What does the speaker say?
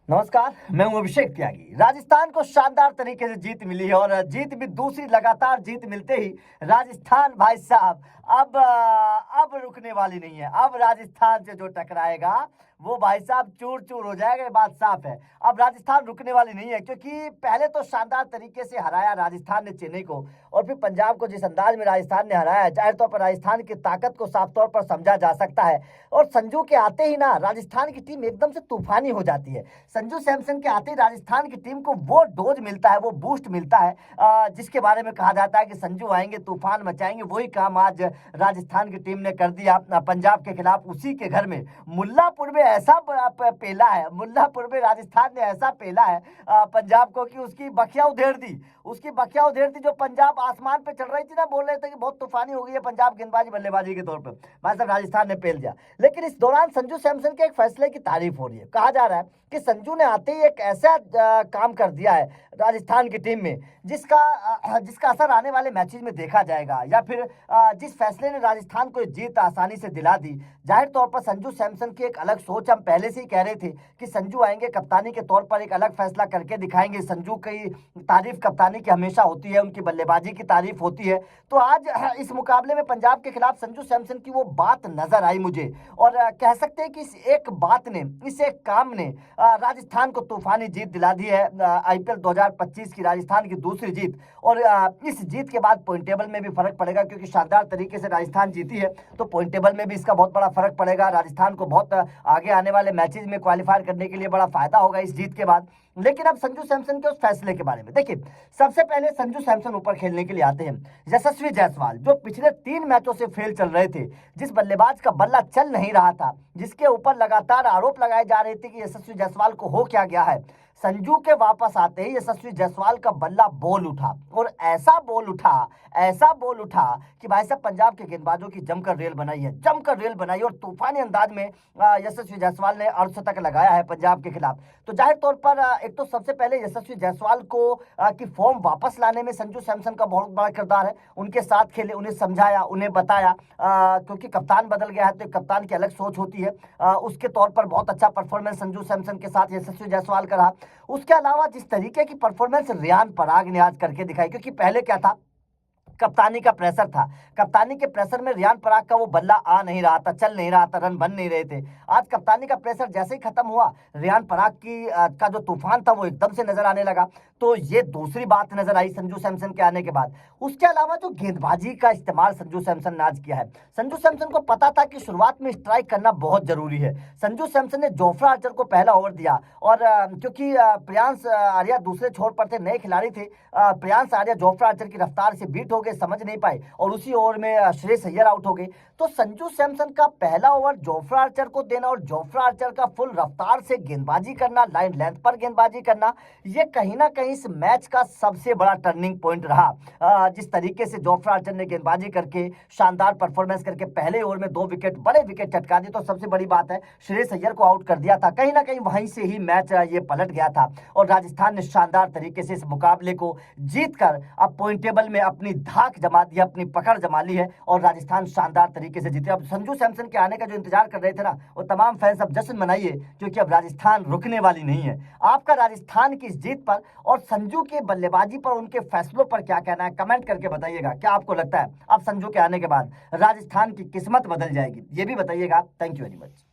नमस्कार, मैं हूं अभिषेक त्यागी। राजस्थान को शानदार तरीके से जीत मिली है और जीत भी दूसरी लगातार जीत मिलते ही राजस्थान भाई साहब अब रुकने वाली नहीं है। अब राजस्थान से जो टकराएगा वो भाई साहब चूर चूर हो जाएगा, ये बात साफ है। अब राजस्थान रुकने वाली नहीं है क्योंकि पहले तो शानदार तरीके से हराया राजस्थान ने चेन्नई को और फिर पंजाब को जिस अंदाज में राजस्थान ने हराया, जाहिर तौर पर राजस्थान की ताकत को साफ तौर पर समझा जा सकता है। और संजू के आते ही ना राजस्थान की टीम एकदम से तूफानी हो जाती है। संजू सैमसन के आते ही राजस्थान की टीम को वो डोज मिलता है, वो बूस्ट मिलता है जिसके बारे में कहा जाता है कि संजू आएंगे तूफान मचाएंगे। वही काम आज राजस्थान की टीम ने कर दिया पंजाब के खिलाफ। उसी के घर में मुल्लापुर में ऐसा पेला है, मुल्लापुर में राजस्थान ने ऐसा पेला है पंजाब को कि उसकी बखिया उधेड़ दी, उसकी बखिया उधेड़ दी। जो पंजाब आसमान पे चढ़ रही थी ना, बोल रहे थे कि बहुत तूफानी हो गई है पंजाब गेंदबाजी बल्लेबाजी के तौर पर, भाई साहब राजस्थान ने पेल दिया। लेकिन इस दौरान संजू सैमसन के एक फैसले की तारीफ हो रही है। कहा जा रहा है कि संजू ने आते ही एक ऐसा काम कर दिया है राजस्थान की टीम में जिसका असर आने वाले मैचेस में देखा जाएगा, या फिर जिस फैसले ने राजस्थान को जीत आसानी से दिला दी। जाहिर तौर पर संजू सैमसन की एक अलग सोच, हम पहले से ही कह रहे थे कि संजू आएंगे कप्तानी के तौर पर एक अलग फैसला करके दिखाएंगे। संजू की तारीफ कप्तानी की हमेशा होती है, उनकी बल्लेबाजी की तारीफ होती है। तो आज इस मुकाबले में पंजाब के खिलाफ संजू सैमसन की वो बात नजर आई मुझे, और कह सकते हैं कि इस एक बात ने, इस एक काम ने राजस्थान को तूफानी जीत दिला दी है। आईपीएल 2025 की राजस्थान की दूसरी जीत, और इस जीत के बाद पॉइंट टेबल में भी फर्क पड़ेगा क्योंकि शानदार तरीके से राजस्थान जीती है तो पॉइंट टेबल में भी इसका बहुत बड़ा फर्क पड़ेगा। राजस्थान को बहुत आगे आने वाले मैचेस में क्वालिफाई करने के लिए बड़ा फायदा होगा इस जीत के बाद। लेकिन अब संजू सैमसन के उस फैसले के बारे में देखिए। सबसे पहले संजू सैमसन ऊपर खेलने के लिए आते हैं यशस्वी जायसवाल, जो पिछले 3 मैचों से फेल चल रहे थे, जिस बल्लेबाज का बल्ला चल नहीं रहा था, जिसके ऊपर लगातार आरोप लगाए जा रहे थे कि यशस्वी जायसवाल को हो क्या गया है। संजू के वापस आते ही यशस्वी जायसवाल का बल्ला बोल उठा, और ऐसा बोल उठा कि भाई साहब पंजाब के गेंदबाजों की जमकर रेल बनाई है, जमकर रेल बनाई, और तूफानी अंदाज में यशस्वी जायसवाल ने अर्धशतक लगाया है पंजाब के खिलाफ। तो जाहिर तौर पर एक तो सबसे पहले यशस्वी जायसवाल को की फॉर्म वापस लाने में संजू सैमसन का बहुत बड़ा किरदार है। उनके साथ खेले, उन्हें समझाया, उन्हें बताया, क्योंकि कप्तान बदल गया है तो कप्तान की अलग सोच होती है। उसके तौर पर बहुत अच्छा परफॉर्मेंस संजू सैमसन के साथ यशस्वी जायसवाल का रहा। उसके अलावा जिस तरीके की परफॉर्मेंस रियान पराग ने आज करके दिखाई, क्योंकि पहले क्या था, कप्तानी का प्रेशर था, कप्तानी के प्रेशर में रियान पराग का वो बल्ला आ नहीं रहा था, चल नहीं रहा था, रन बन नहीं रहे थे। आज कप्तानी का प्रेशर जैसे ही खत्म हुआ, रियान पराग की का जो तूफान था वो एकदम से नजर आने लगा। तो ये दूसरी बात नजर आई संजू सैमसन के आने के बाद। उसके अलावा जो गेंदबाजी का इस्तेमाल संजू सैमसन ने आज किया है, संजू सैमसन को पता था कि शुरुआत में स्ट्राइक करना बहुत जरूरी है। संजू सैमसन ने जोफ्रा आर्चर को पहला ओवर दिया, और क्योंकि प्रियांश आर्या दूसरे छोर पर थे, नए खिलाड़ी थे, प्रियांश आर्या जोफ्रा आर्चर की रफ्तार से बीट हो गए, समझ नहीं पाए, और उसी ओवर में श्रेयस अय्यर आउट हो गए। तो संजू सैमसन का पहला ओवर जोफ्रा आर्चर को देना और जोफ्रा आर्चर का फुल रफ्तार से गेंदबाजी करना, लाइन लेंथ पर गेंदबाजी करना, ये कहीं ना कहीं इस मैच का सबसे बड़ा टर्निंग पॉइंट रहा। जिस तरीके से जोफ्रा आर्चर ने गेंदबाजी करके शानदार परफॉर्मेंस करके पहले ओवर में 2 विकेट, बड़े विकेट चटका दी, तो सबसे बड़ी बात है श्रेयस अय्यर को आउट कर दिया था। कहीं ना कहीं वहीं से ही मैच ये पलट गया था, और राजस्थान ने शानदार तरीके से इस मुकाबले को जीतकर अब पॉइंट टेबल में अपनी धाक जमा दी, अपनी पकड़ जमा ली है, और राजस्थान शानदार तरीके से जीते। अब संजू सैमसन के आने का जो इंतजार कर रहे थे ना, वो तमाम फैंस अब जश्न मनाइए, क्योंकि अब राजस्थान रुकने वाली नहीं है। आपका राजस्थान की इस जीत पर और संजू की बल्लेबाजी पर, उनके फैसलों पर क्या कहना है, कमेंट करके बताइएगा। क्या आपको लगता है अब संजू के आने के बाद राजस्थान की किस्मत बदल जाएगी, ये भी बताइएगा। Thank you very much.